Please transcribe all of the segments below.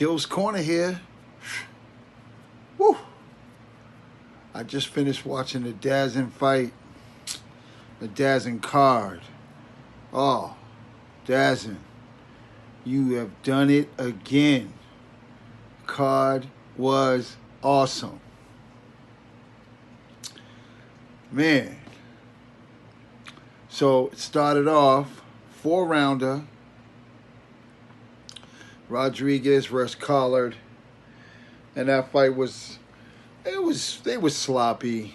Kils Korner here. Woo! I just finished watching the Dazn fight. The Dazn card. Oh, Dazn, you have done it again. Card was awesome. Man. So it started off 4-rounder. Rodriguez versus Collard. And that fight they were sloppy.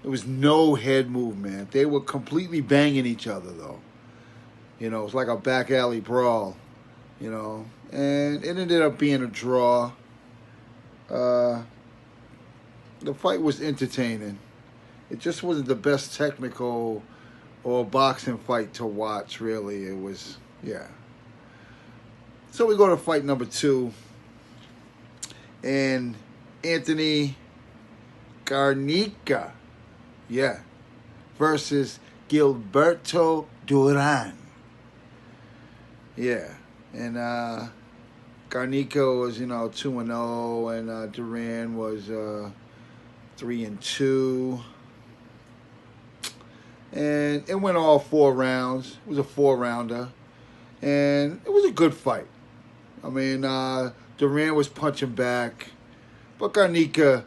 There was no head movement. They were completely banging each other though. You know, it was like a back alley brawl, you know. And it ended up being a draw. The fight was entertaining. It just wasn't the best technical or boxing fight to watch, really. It was, yeah. So we go to fight number 2. And Anthony Garnica, yeah, versus Gilberto Duran. Yeah. And Garnica was, 2-0, and Duran was 3-2. And it went all 4 rounds. It was a 4-rounder. And it was a good fight. I mean, Duran was punching back. But Garnica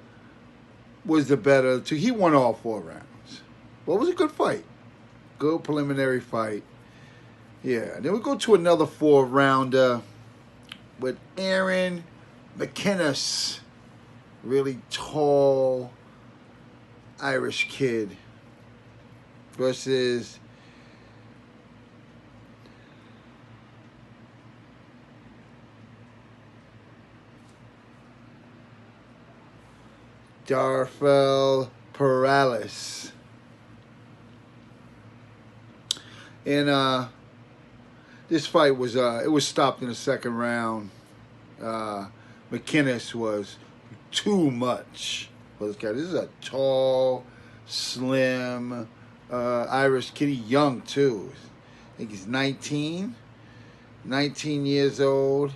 was the better. He won all 4 rounds. Well, it was a good fight. Good preliminary fight. Yeah. Then we go to another 4-rounder with Aaron McKenna. Really tall Irish kid. Versus Perales. And this fight was it was stopped in the 2nd round. McKenna was too much for this guy. This is a tall, slim Irish kid. He's young too. I think he's 19 years old.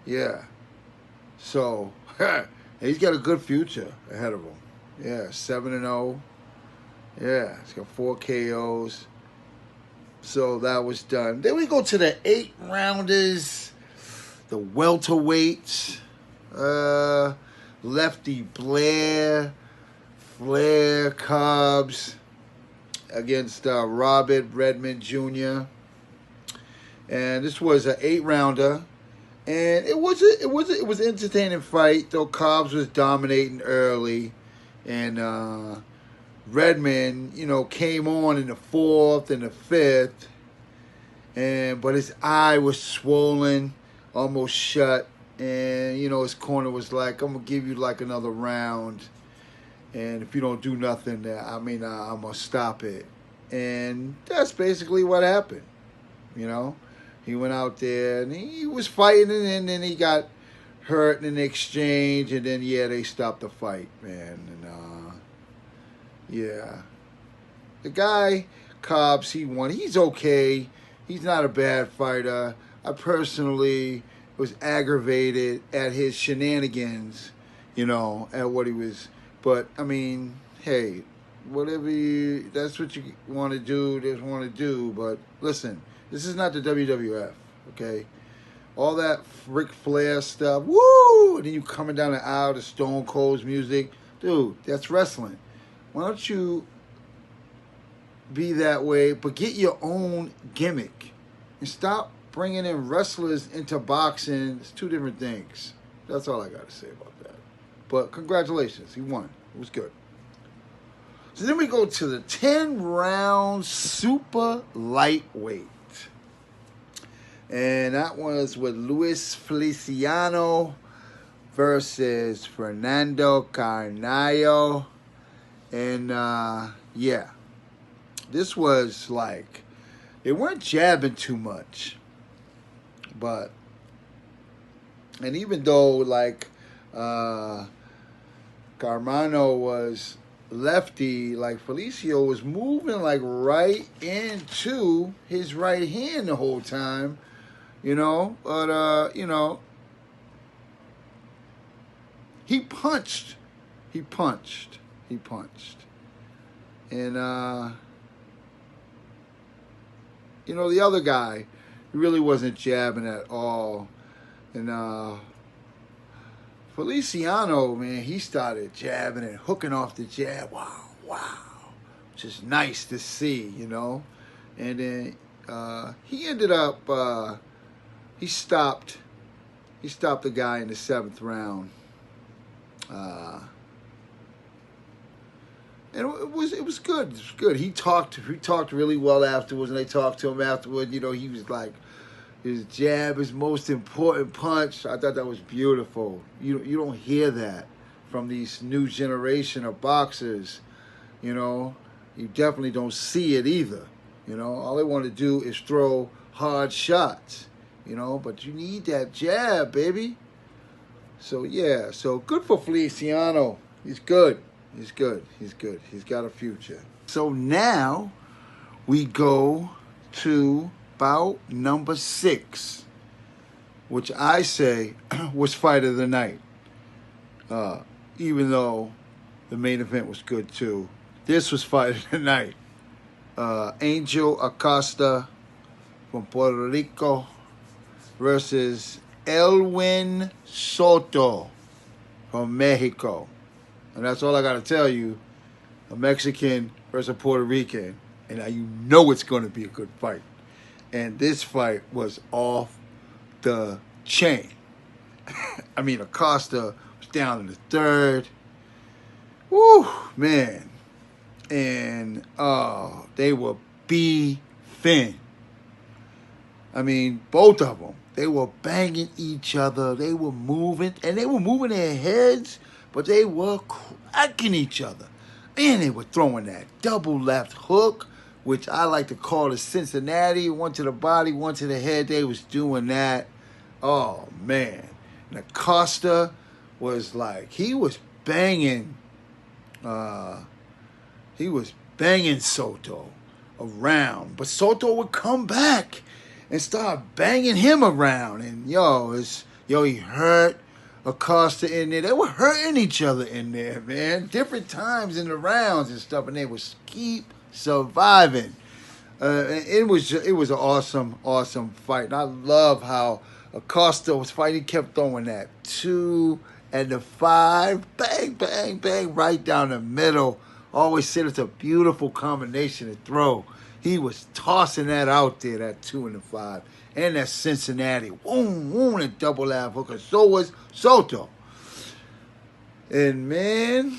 Yeah. So he's got a good future ahead of him. Yeah, 7-0. Yeah, he's got 4 KOs. So that was done. Then we go to the 8-rounders, the welterweights. Lefty Flair Cobbs against Robert Redman Jr. And this was an 8-rounder. And it was an entertaining fight, though Cobbs was dominating early. And Redman, came on in the 4th and the 5th. But his eye was swollen, almost shut. And, his corner was like, I'm going to give you like another round. And if you don't do nothing, I'm going to stop it. And that's basically what happened, He went out there and he was fighting, and then he got hurt in the exchange, and then they stopped the fight, man. And yeah, the guy Cobbs, he won. He's okay. He's not a bad fighter. I personally was aggravated at his shenanigans, at what he was. But I mean, hey, whatever that's what you want to do, just want to do. But listen. This is not the WWF, okay? All that Ric Flair stuff, woo! And then you coming down the aisle to Stone Cold's music. Dude, that's wrestling. Why don't you be that way, but get your own gimmick. And stop bringing in wrestlers into boxing. It's 2 different things. That's all I got to say about that. But congratulations, he won. It was good. So then we go to the 10-round super lightweight. And that was with Luis Feliciano versus Fernando Carnallo. And, yeah. This was like, they weren't jabbing too much. But, and even though, like, Carmano was lefty, like Felicio was moving like right into his right hand the whole time, But he punched. He punched. He punched. And, you know, the other guy, he really wasn't jabbing at all. And Feliciano, man, he started jabbing and hooking off the jab. Wow, wow. Just nice to see, you know. And then he ended up, he stopped the guy in the 7th round. And it was good. It was good. He talked really well afterwards, and they talked to him afterward. You know, he was like, his jab is most important punch. I thought that was beautiful. You don't hear that from these new generation of boxers. You know, you definitely don't see it either. You know, all they want to do is throw hard shots. You know, but you need that jab, baby. So yeah, so good for Feliciano. He's good. He's good. He's good. He's got a future. So now we go to bout number 6, which I say was fight of the night. Even though the main event was good too. This was fight of the night. Angel Acosta from Puerto Rico versus Elwin Soto from Mexico. And that's all I got to tell you. A Mexican versus a Puerto Rican. And now you know it's going to be a good fight. And this fight was off the chain. I mean, Acosta was down in the 3rd. Woo, man. And they were beefing. I mean, both of them. They were banging each other. They were moving. And they were moving their heads. But they were cracking each other. And they were throwing that double left hook, which I like to call the Cincinnati. One to the body, one to the head. They was doing that. Oh, man. And Acosta was like, he was banging Soto around. But Soto would come back and start banging him around. And, he hurt Acosta in there. They were hurting each other in there, man. Different times in the rounds and stuff, and they would keep surviving. It was an awesome fight. And I love how Acosta was fighting. He kept throwing that 2 and the 5, bang, bang, bang, right down the middle. Always said it's a beautiful combination to throw. He was tossing that out there, that 2 and the 5. And that Cincinnati, boom, and double lab hooker. So was Soto. And man,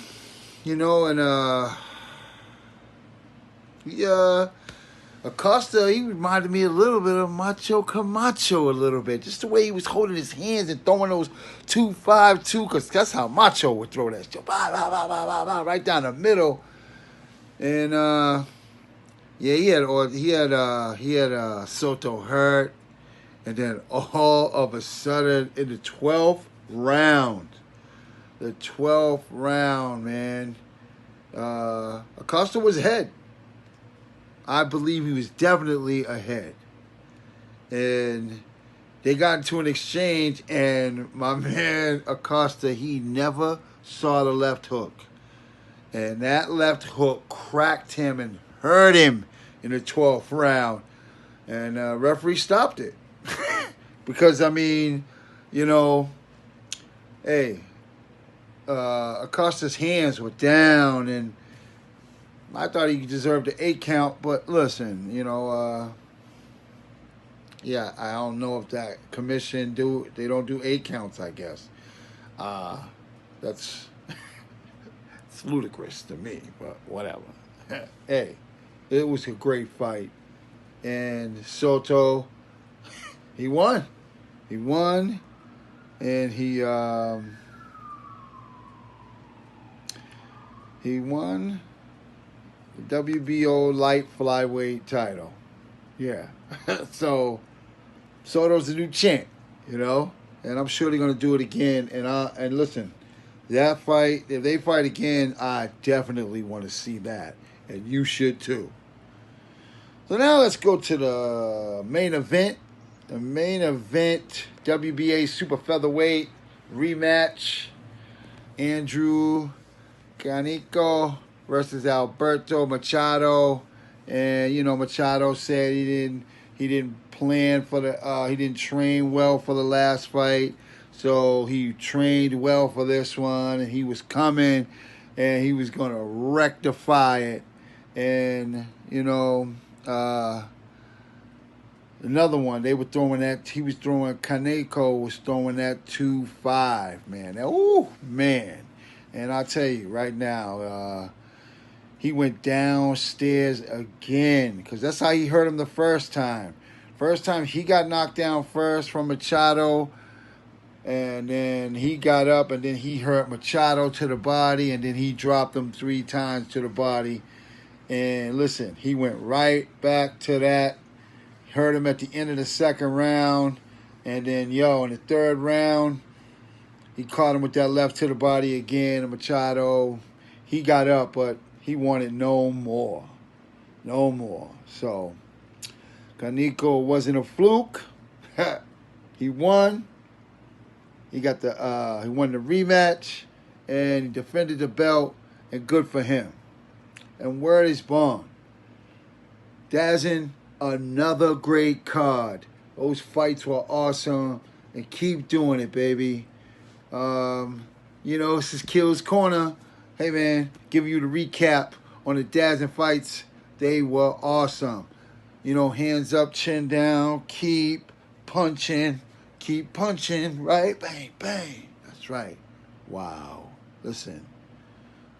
Acosta, he reminded me a little bit of Macho Camacho a little bit. Just the way he was holding his hands and throwing those 2-5-2, because that's how Macho would throw that shit. Right down the middle. And he had Soto hurt. And then all of a sudden, in the 12th round, man, Acosta was ahead. I believe he was definitely ahead. And they got into an exchange, and my man Acosta, he never saw the left hook. And that left hook cracked him and hurt him in the 12th round. And referee stopped it. Because, Acosta's hands were down, and I thought he deserved an 8 count, but listen, I don't know if that commission they don't do 8 counts, I guess. That's it's ludicrous to me, but whatever. Hey, it was a great fight. And Soto, he won. And he won the WBO light flyweight title. Yeah. So Soto's the new champ, and I'm sure they're gonna do it again. And listen, that fight, if they fight again, I definitely want to see that, and you should too. So now let's go to the main event. The main event, WBA super featherweight rematch. Andrew Garnica versus Alberto Machado. And you know, Machado said he didn't plan for the he didn't train well for the last fight. So he trained well for this one, and he was coming and he was gonna rectify it. And you know, another one, they were throwing that, he was throwing, Kaneko was throwing that 2-5, man. Ooh, man. And I'll tell you right now, he went downstairs again, because that's how he hurt him the first time. First time he got knocked down first from Machado, and then he got up, and then he hurt Machado to the body, and then he dropped him 3 times to the body. And listen, he went right back to that. Hurt him at the end of the second round. And then, in the third round, he caught him with that left to the body again. And Machado, he got up, but he wanted no more. No more. So, Garnica wasn't a fluke. He won. He got he won the rematch. And he defended the belt. And good for him. And word is bond. Dazn, another great card. Those fights were awesome. And keep doing it, baby. This is Kils Corner. Hey, man, giving you the recap on the Dazn fights. They were awesome. Hands up, chin down. Keep punching. Keep punching, right? Bang, bang. That's right. Wow. Listen,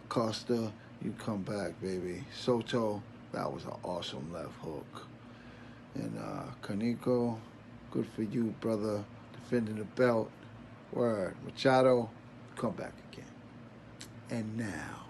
Costa, you come back, baby. Soto, that was an awesome left hook. And Garnica, good for you, brother. Defending the belt. Word. Machado, come back again. And now,